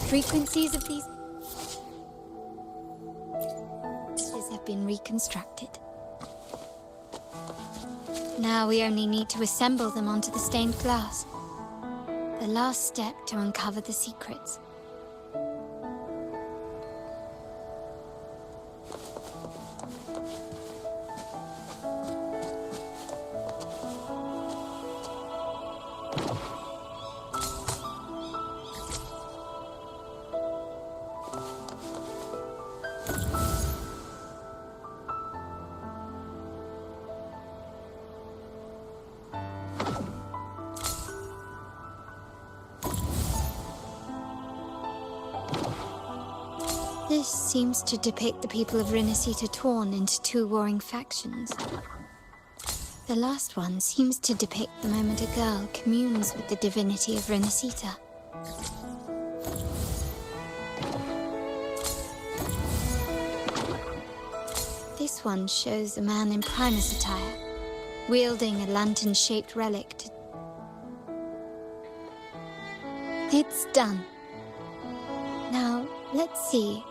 frequencies of these have been reconstructed. Now we only need to assemble them onto the stained glass. The last step to uncover the secrets. This seems to depict the people of Rinascita torn into two warring factions. The last one seems to depict the moment a girl communes with the divinity of Rinascita. This one shows a man in Primus attire, wielding a lantern-shaped relic. It's done. Now, let's see.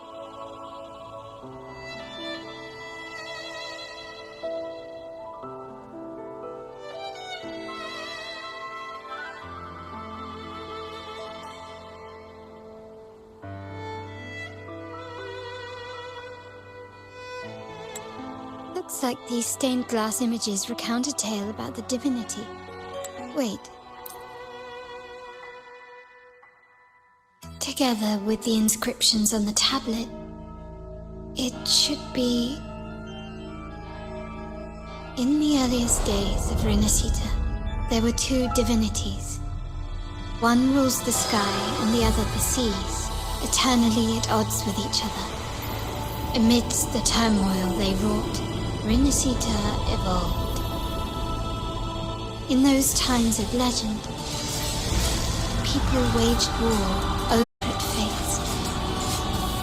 Looks like these stained glass images recount a tale about the divinity. Wait. Together with the inscriptions on the tablet, it should be... In the earliest days of Rinascita, there were two divinities. One rules the sky and the other the seas, eternally at odds with each other. Amidst the turmoil they wrought, Rinascita evolved. In those times of legend, people waged war over its fates.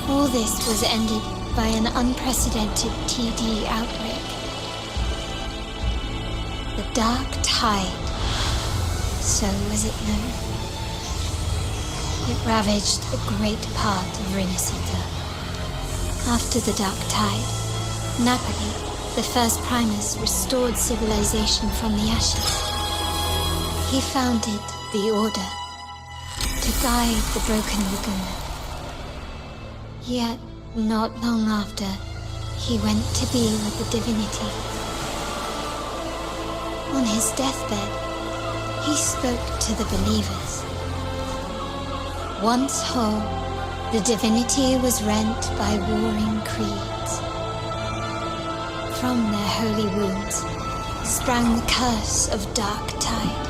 All this was ended by an unprecedented TD outbreak. The Dark Tide, so was it known. It ravaged a great part of Rinascita. After the Dark Tide, Napoli, the first Primus, restored civilization from the ashes. He founded the Order to guide the broken Laguna. Yet, not long after, he went to be with the divinity. On his deathbed, he spoke to the believers. Once whole, the divinity was rent by warring creeds. From their holy wounds sprang the curse of Dark Tide.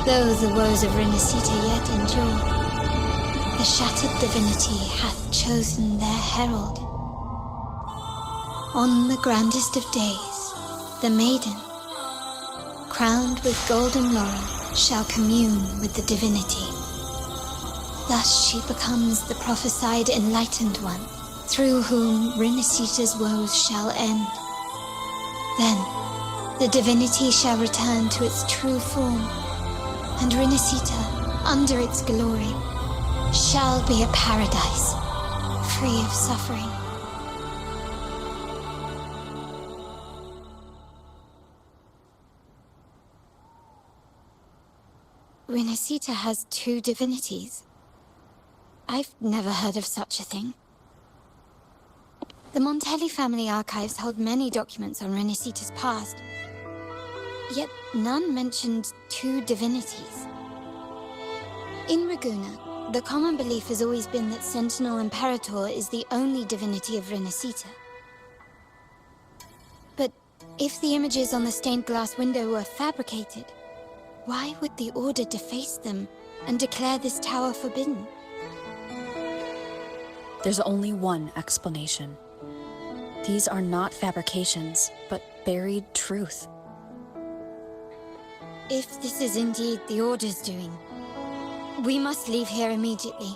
Though the woes of Rinascita yet endure, the shattered divinity hath chosen their herald. On the grandest of days, the maiden, crowned with golden laurel, shall commune with the divinity. Thus she becomes the prophesied enlightened one, through whom Rinascita's woes shall end. Then, the divinity shall return to its true form, and Rinascita, under its glory, shall be a paradise, free of suffering. Rinascita has two divinities. I've never heard of such a thing. The Montelli family archives hold many documents on Rinascita's past, yet none mentioned two divinities. In Ragusa, the common belief has always been that Sentinel Imperator is the only divinity of Rinascita. But if the images on the stained glass window were fabricated, why would the Order deface them and declare this tower forbidden? There's only one explanation. These are not fabrications, but buried truth. If this is indeed the Order's doing, we must leave here immediately.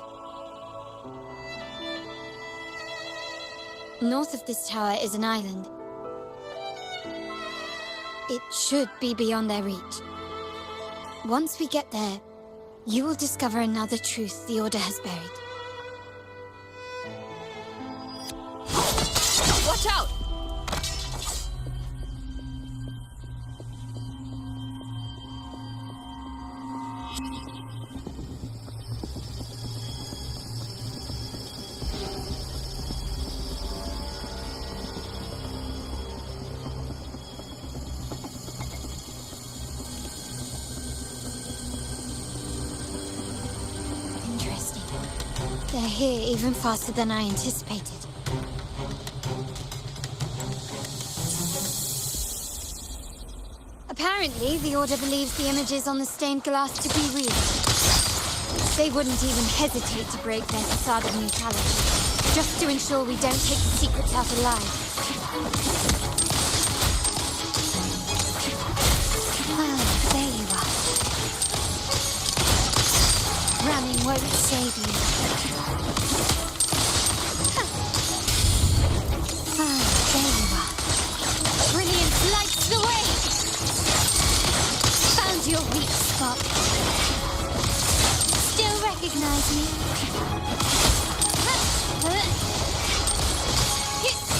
North of this tower is an island. It should be beyond their reach. Once we get there, you will discover another truth the Order has buried. Watch out! Interesting. They're here even faster than I anticipated. Apparently, the Order believes the images on the stained glass to be real. They wouldn't even hesitate to break their facade of neutrality, just to ensure we don't take the secrets out alive. Ah, there you are. Running won't save you. Ah, there you are. Brilliance lights the way! Found your weak spot. Still recognize me?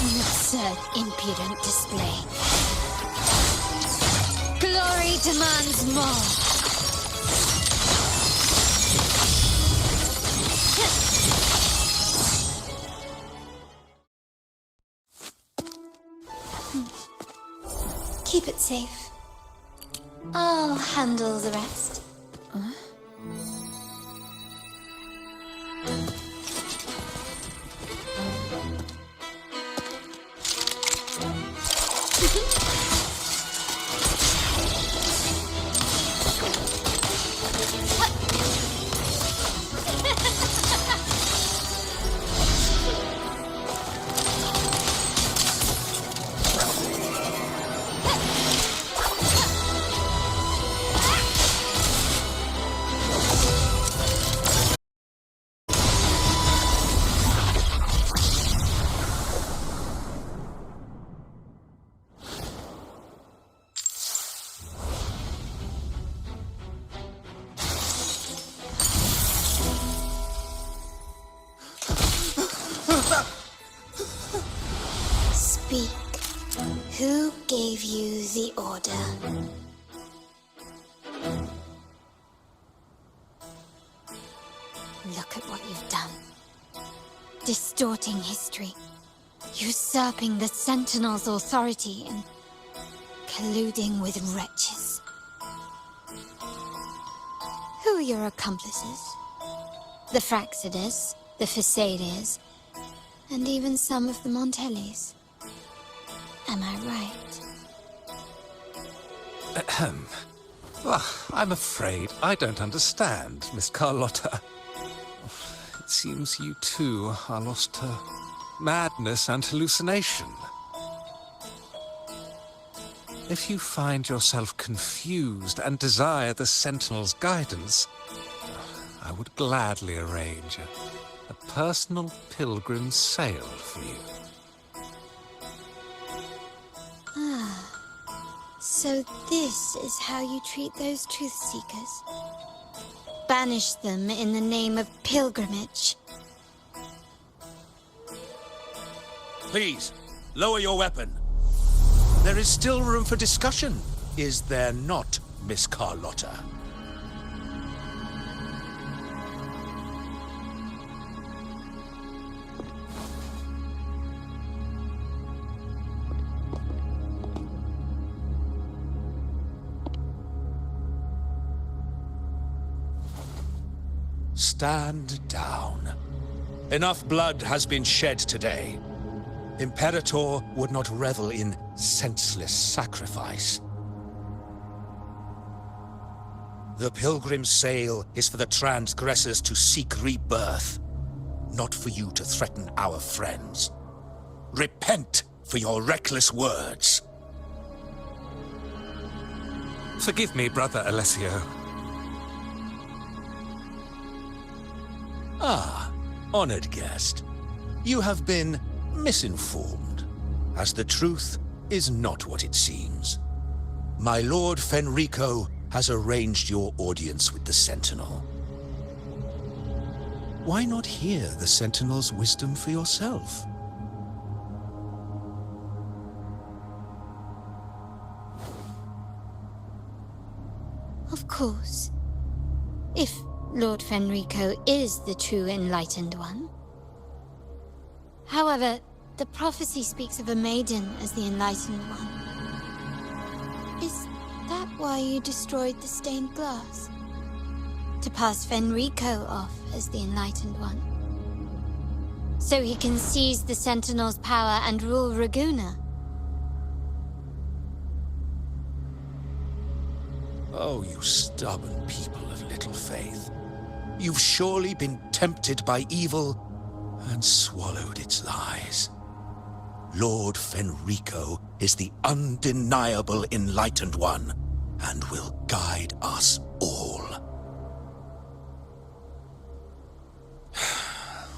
An absurd, impudent display. Glory demands more. Keep it safe. I'll handle the rest. Speak. Who gave you the order? Look at what you've done. Distorting history. Usurping the Sentinel's authority and colluding with wretches. Who are your accomplices? The Fraxidus, the Facades, and even some of the Montellis. Am I right? Ahem. Well, I'm afraid I don't understand, Miss Carlotta. It seems you too are lost to madness and hallucination. If you find yourself confused and desire the Sentinel's guidance, I would gladly arrange a personal pilgrim sail for you. So this is how you treat those truth seekers? Banish them in the name of pilgrimage. Please, lower your weapon. There is still room for discussion, is there not, Miss Carlotta? Stand down. Enough blood has been shed today. Imperator would not revel in senseless sacrifice. The pilgrim's sail is for the transgressors to seek rebirth, not for you to threaten our friends. Repent for your reckless words. Forgive me, Brother Alessio. Ah, honored guest. You have been misinformed, as the truth is not what it seems. My Lord Fenrico has arranged your audience with the Sentinel. Why not hear the Sentinel's wisdom for yourself? course. If Lord Fenrico is the true Enlightened One. However, the prophecy speaks of a maiden as the Enlightened One. Is that why you destroyed the stained glass? To pass Fenrico off as the Enlightened One? So he can seize the Sentinel's power and rule Raguna? Oh, you stubborn people of little faith. You've surely been tempted by evil and swallowed its lies. Lord Fenrico is the undeniable Enlightened One and will guide us all.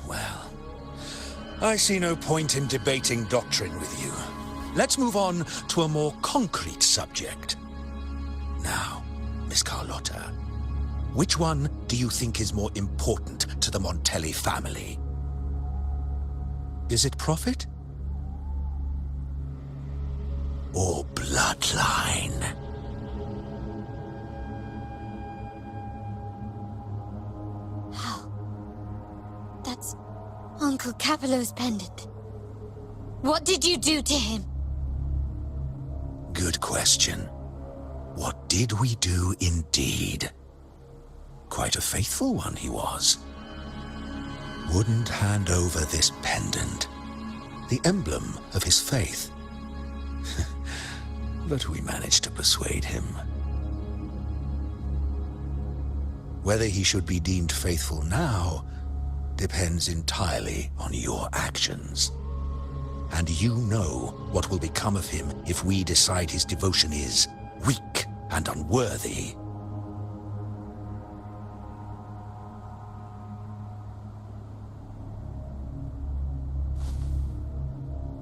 Well, I see no point in debating doctrine with you. Let's move on to a more concrete subject. Now, Miss Carlotta, which one do you think is more important to the Montelli family? Is it profit? Or bloodline? How? That's Uncle Capello's pendant. What did you do to him? Good question. What did we do indeed? Quite a faithful one he was. Wouldn't hand over this pendant, the emblem of his faith. But we managed to persuade him. Whether he should be deemed faithful now depends entirely on your actions. And you know what will become of him if we decide his devotion is weak and unworthy.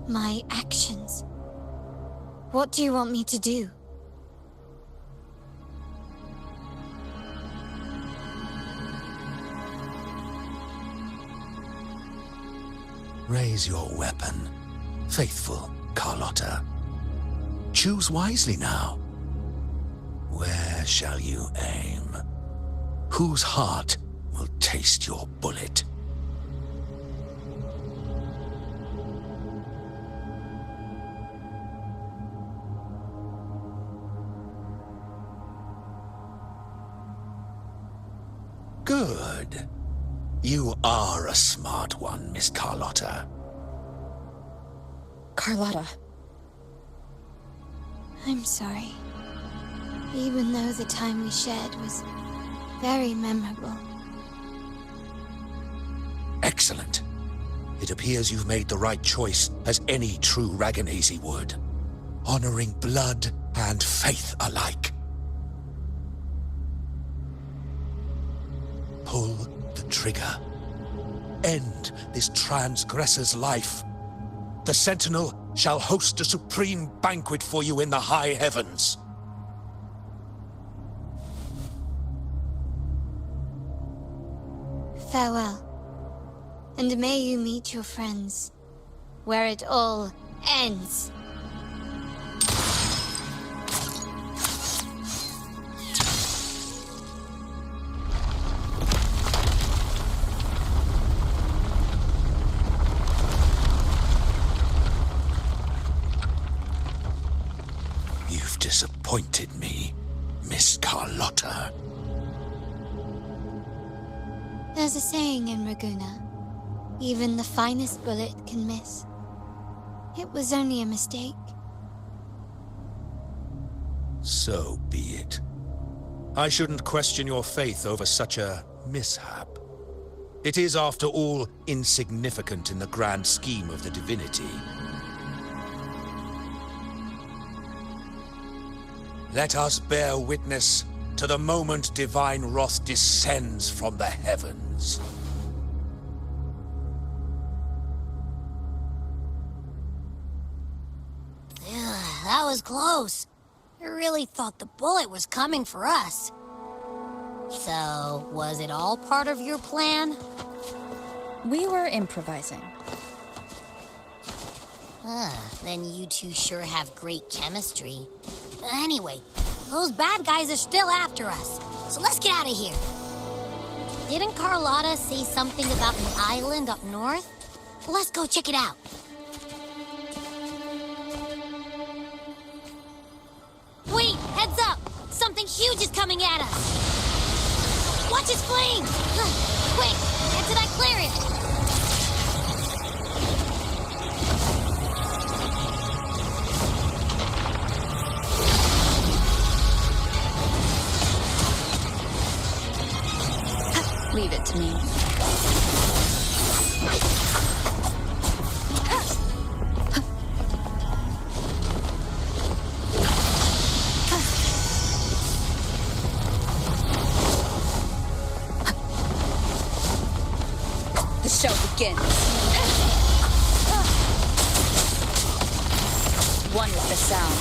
My actions. What do you want me to do? Raise your weapon, faithful Carlotta. Choose wisely now. Where shall you aim? Whose heart will taste your bullet? Good. You are a smart one, Miss Carlotta. Carlotta. I'm sorry. Even though the time we shared was very memorable. Excellent. It appears you've made the right choice, as any true Raganazi would. Honoring blood and faith alike. Pull the trigger. End this transgressor's life. The Sentinel shall host a supreme banquet for you in the high heavens. Farewell. And may you meet your friends, where it all ends. You've disappointed me, Miss Carlotta. There's a saying in Raguna. Even the finest bullet can miss. It was only a mistake. So be it. I shouldn't question your faith over such a mishap. It is, after all, insignificant in the grand scheme of the divinity. Let us bear witness to the moment divine wrath descends from the heavens. That was close. I really thought the bullet was coming for us. So, was it all part of your plan? We were improvising. Then you two sure have great chemistry. Anyway, those bad guys are still after us. So let's get out of here. Didn't Carlotta say something about an island up north? Let's go check it out. Wait, heads up! Something huge is coming at us! Watch its flames! Quick, get to that clearing! Leave it to me. The show begins. One with the sound.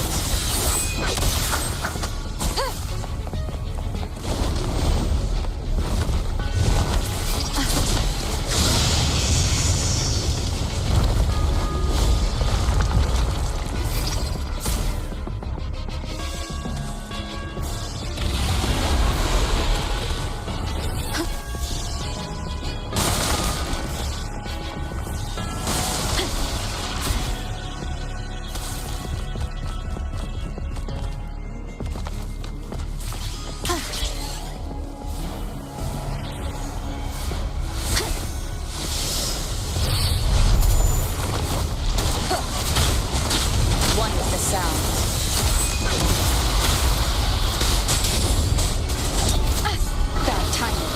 One with the sound. Bad timing.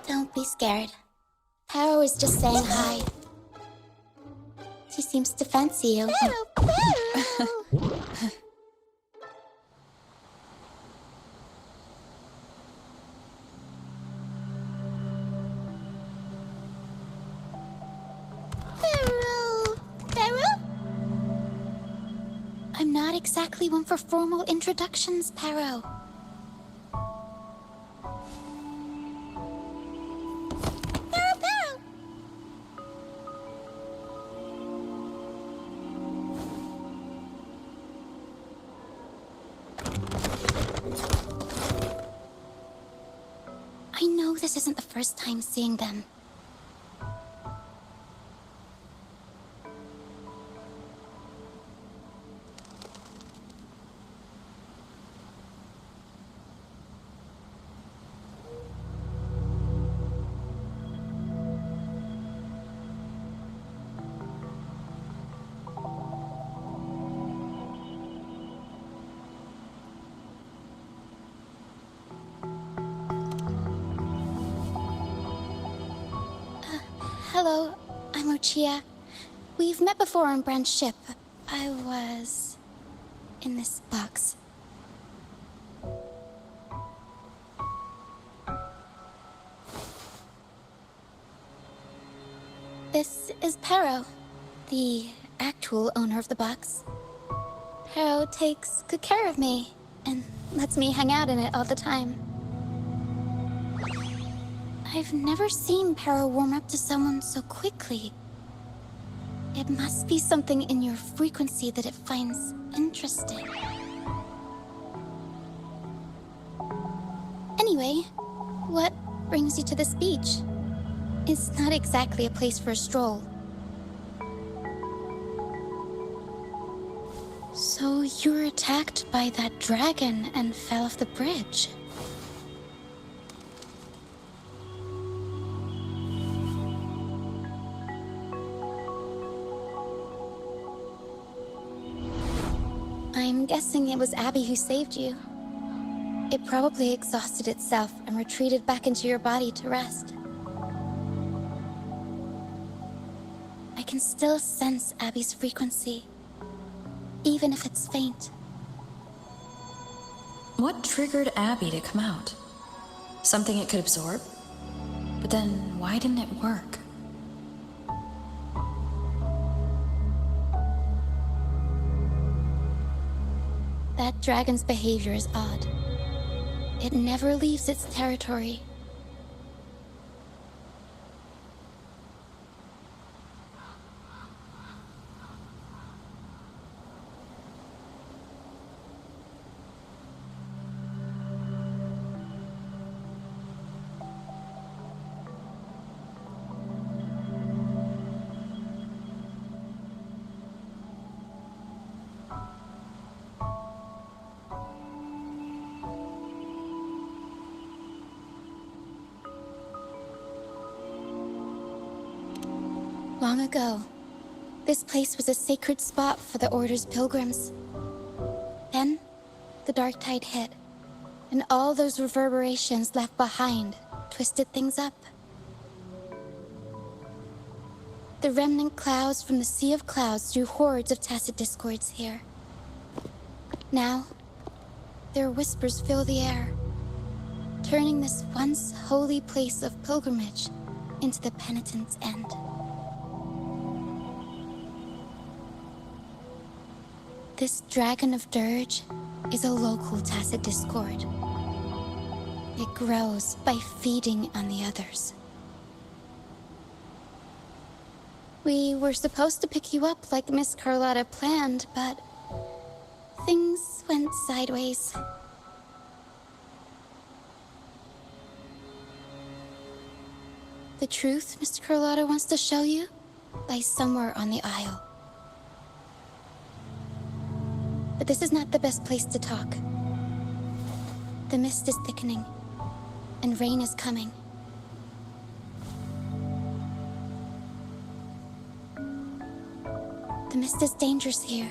Don't be scared. Paro is just saying hi. She seems to fancy you. I'm not exactly one for formal introductions, Paro. I know this isn't the first time seeing them. Hello, I'm Lucia. We've met before on Brand's ship. I was in this box. This is Paro, the actual owner of the box. Paro takes good care of me and lets me hang out in it all the time. I've never seen Paro warm up to someone so quickly. It must be something in your frequency that it finds interesting. Anyway, what brings you to this beach? It's not exactly a place for a stroll. So you were attacked by that dragon and fell off the bridge. I'm guessing it was Abby who saved you. It probably exhausted itself and retreated back into your body to rest. I can still sense Abby's frequency, even if it's faint. What triggered Abby to come out? Something it could absorb? But then, why didn't it work? That dragon's behavior is odd. It never leaves its territory. Long ago, this place was a sacred spot for the Order's pilgrims. Then, the dark tide hit, and all those reverberations left behind twisted things up. The remnant clouds from the Sea of Clouds drew hordes of tacit discords here. Now, their whispers fill the air, turning this once holy place of pilgrimage into the penitent's end. This Dragon of Dirge is a local tacit discord. It grows by feeding on the others. We were supposed to pick you up like Miss Carlotta planned, but things went sideways. The truth Miss Carlotta wants to show you lies somewhere on the Isle. But this is not the best place to talk. The mist is thickening, and rain is coming. The mist is dangerous here.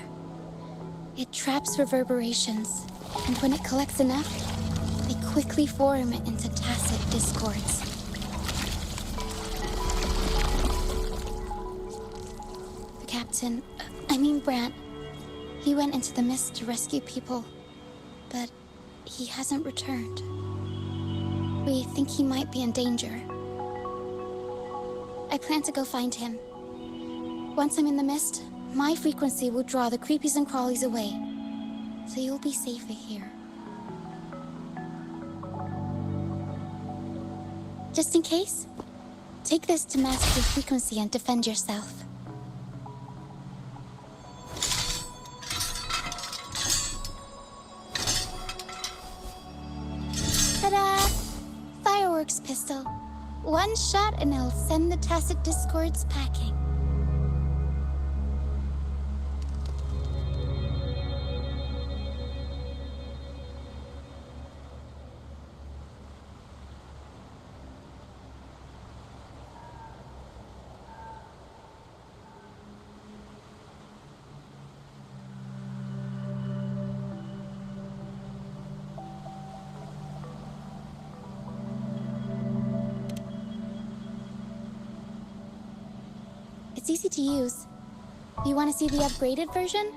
It traps reverberations, and when it collects enough, they quickly form into tacit discords. The captain, Brant, he went into the mist to rescue people, but he hasn't returned. We think he might be in danger. I plan to go find him. Once I'm in the mist, my frequency will draw the creepies and crawlies away, so you'll be safer here. Just in case, take this to mask your frequency and defend yourself. Ta-da! Fireworks pistol. One shot and it'll send the tacit discords packing. It's easy to use. You want to see the upgraded version?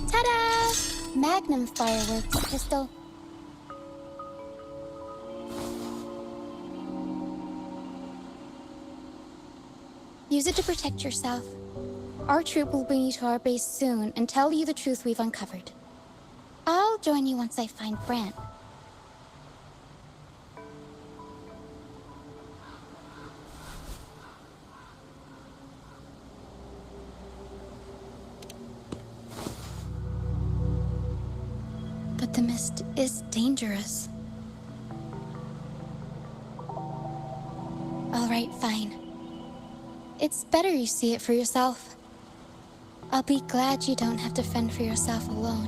Ta-da! Magnum fireworks pistol. Use it to protect yourself. Our troop will bring you to our base soon and tell you the truth we've uncovered. I'll join you once I find Brant. The mist is dangerous. All right, fine. It's better you see it for yourself. I'll be glad you don't have to fend for yourself alone.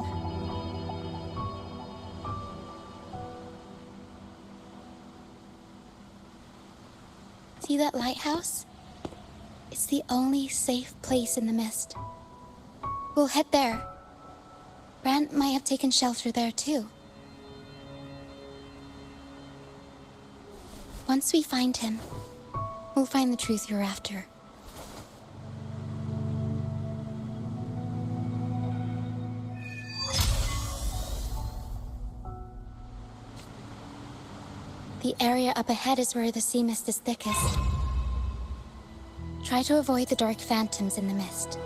See that lighthouse? It's the only safe place in the mist. We'll head there. Brant might have taken shelter there too. Once we find him, we'll find the truth you're after. The area up ahead is where the sea mist is thickest. Try to avoid the dark phantoms in the mist.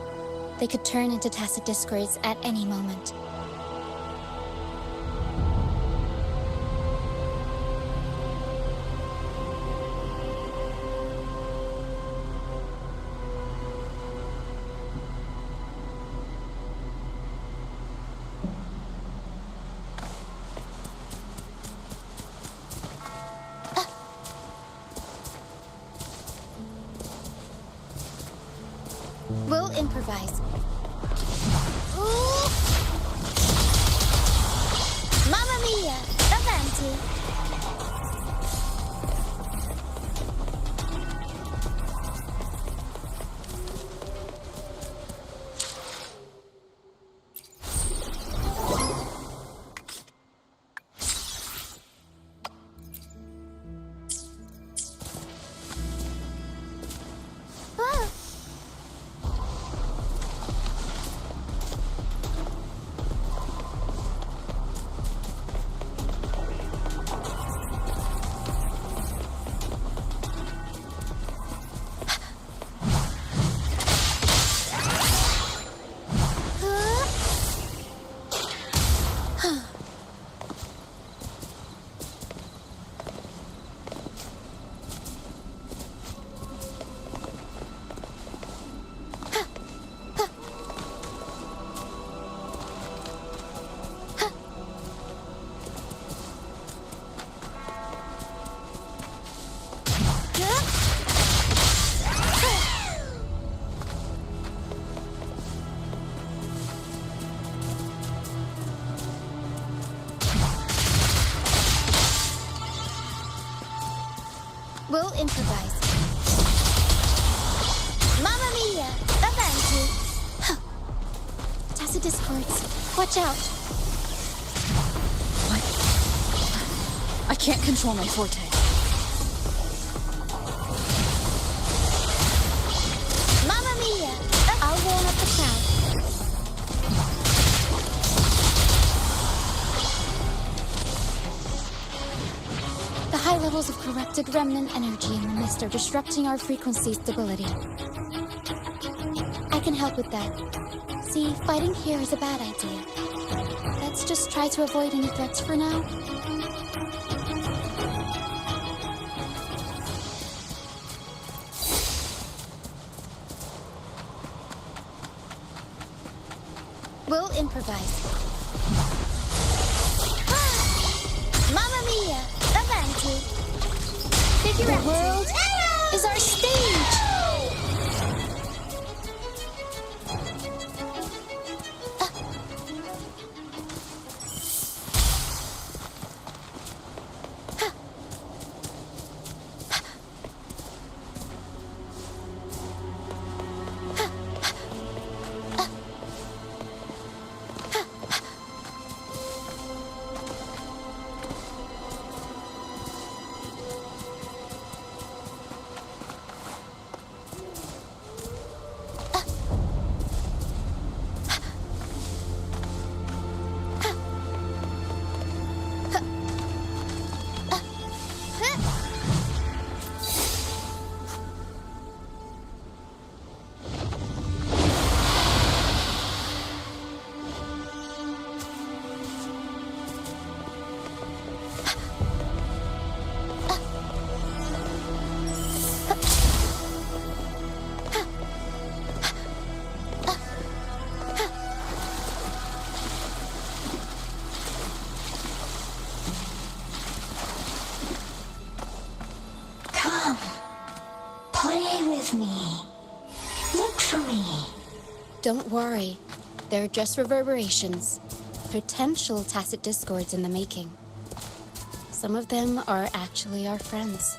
They could turn into tacit discords at any moment. We'll improvise. Ooh. Mamma mia! Avanti! We'll improvise. Mamma mia! Avanti! Huh. Tacit discords. Watch out! What? I can't control my forte. Mamma mia! I'll warm up the crowd. The high levels of corrupted remnant energy in the mist are disrupting our frequency stability. I can help with that. See, fighting here is a bad idea. Let's just try to avoid any threats for now. We'll improvise. Mamma mia! Avanti! Figure out. The world is our stage! Don't worry. They're just reverberations. Potential tacit discords in the making. Some of them are actually our friends.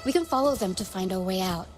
We can follow them to find our way out.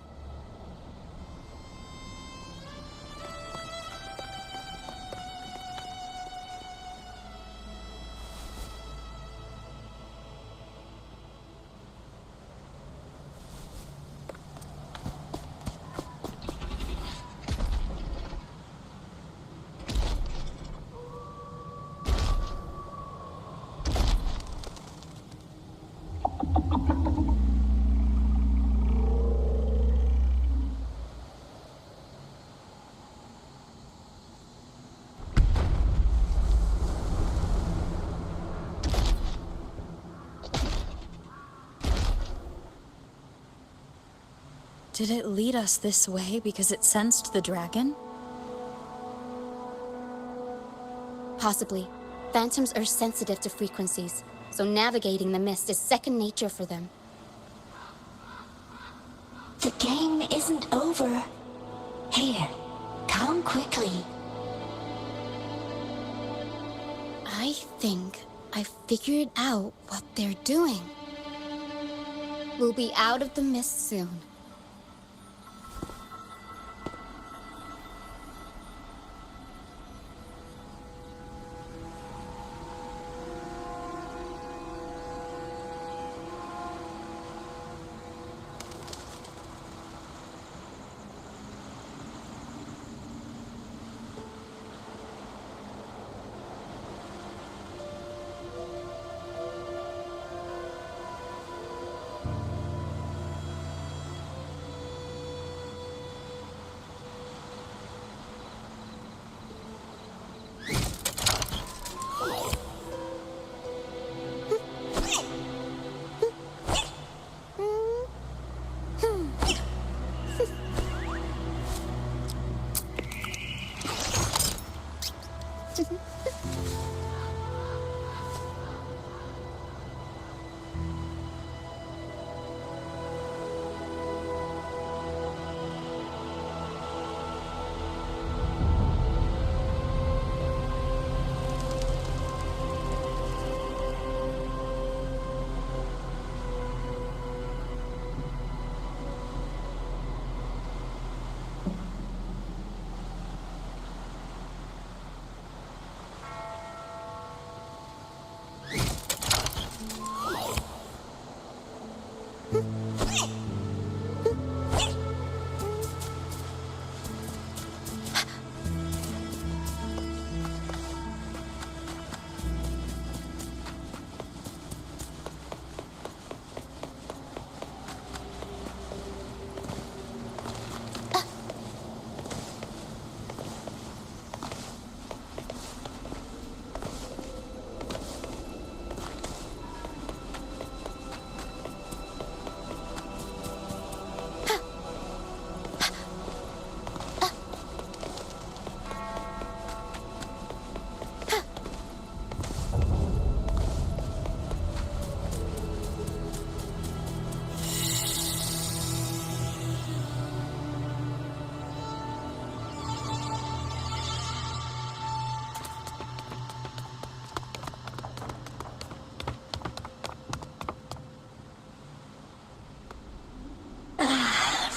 Did it lead us this way because it sensed the dragon? Possibly. Phantoms are sensitive to frequencies, so navigating the mist is second nature for them. The game isn't over. Here, come quickly. I think I figured out what they're doing. We'll be out of the mist soon.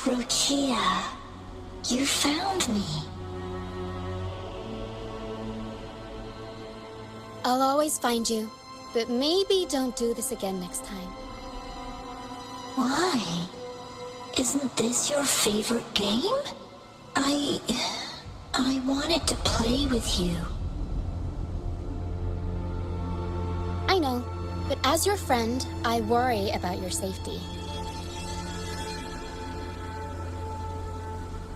Rochia, you found me. I'll always find you, but maybe don't do this again next time. Why? Isn't this your favorite game? I wanted to play with you. I know, but as your friend, I worry about your safety.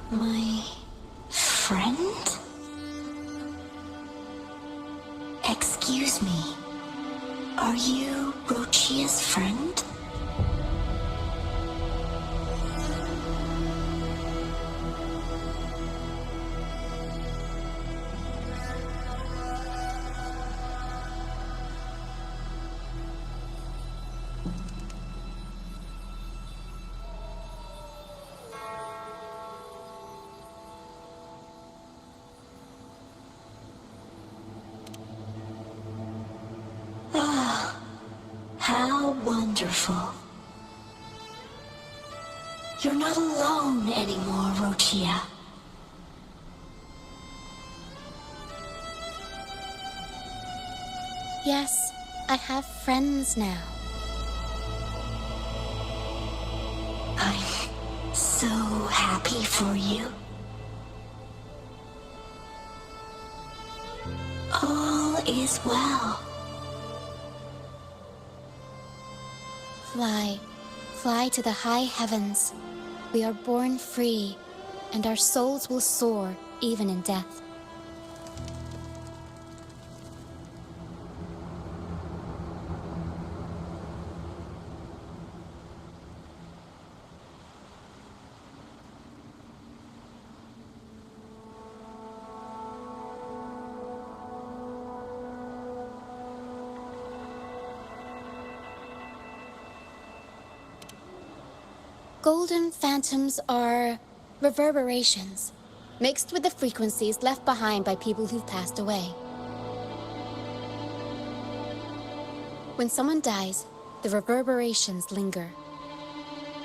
My friend? Excuse me. Are you Rochia's friend? wonderful. You're not alone anymore, Rochia. Yes, I have friends now. I'm so happy for you. All is well. Fly, fly to the high heavens. We are born free, and our souls will soar even in death. Golden phantoms are reverberations, mixed with the frequencies left behind by people who've passed away. When someone dies, the reverberations linger.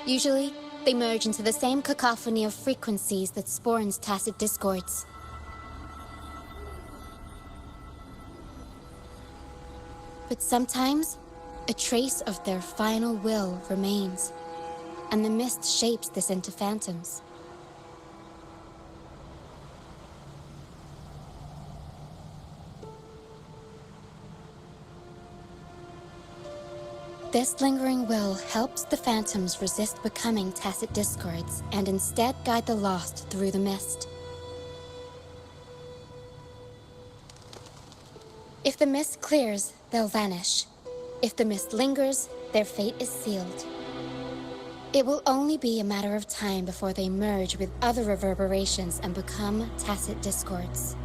Usually, they merge into the same cacophony of frequencies that spawns tacit discords. But sometimes, a trace of their final will remains, and the mist shapes this into phantoms. This lingering will helps the phantoms resist becoming tacit discords and instead guide the lost through the mist. If the mist clears, they'll vanish. If the mist lingers, their fate is sealed. It will only be a matter of time before they merge with other reverberations and become tacit discords.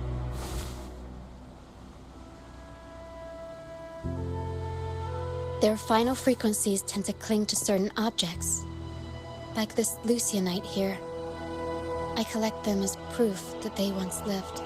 Their final frequencies tend to cling to certain objects, like this Lucianite here. I collect them as proof that they once lived.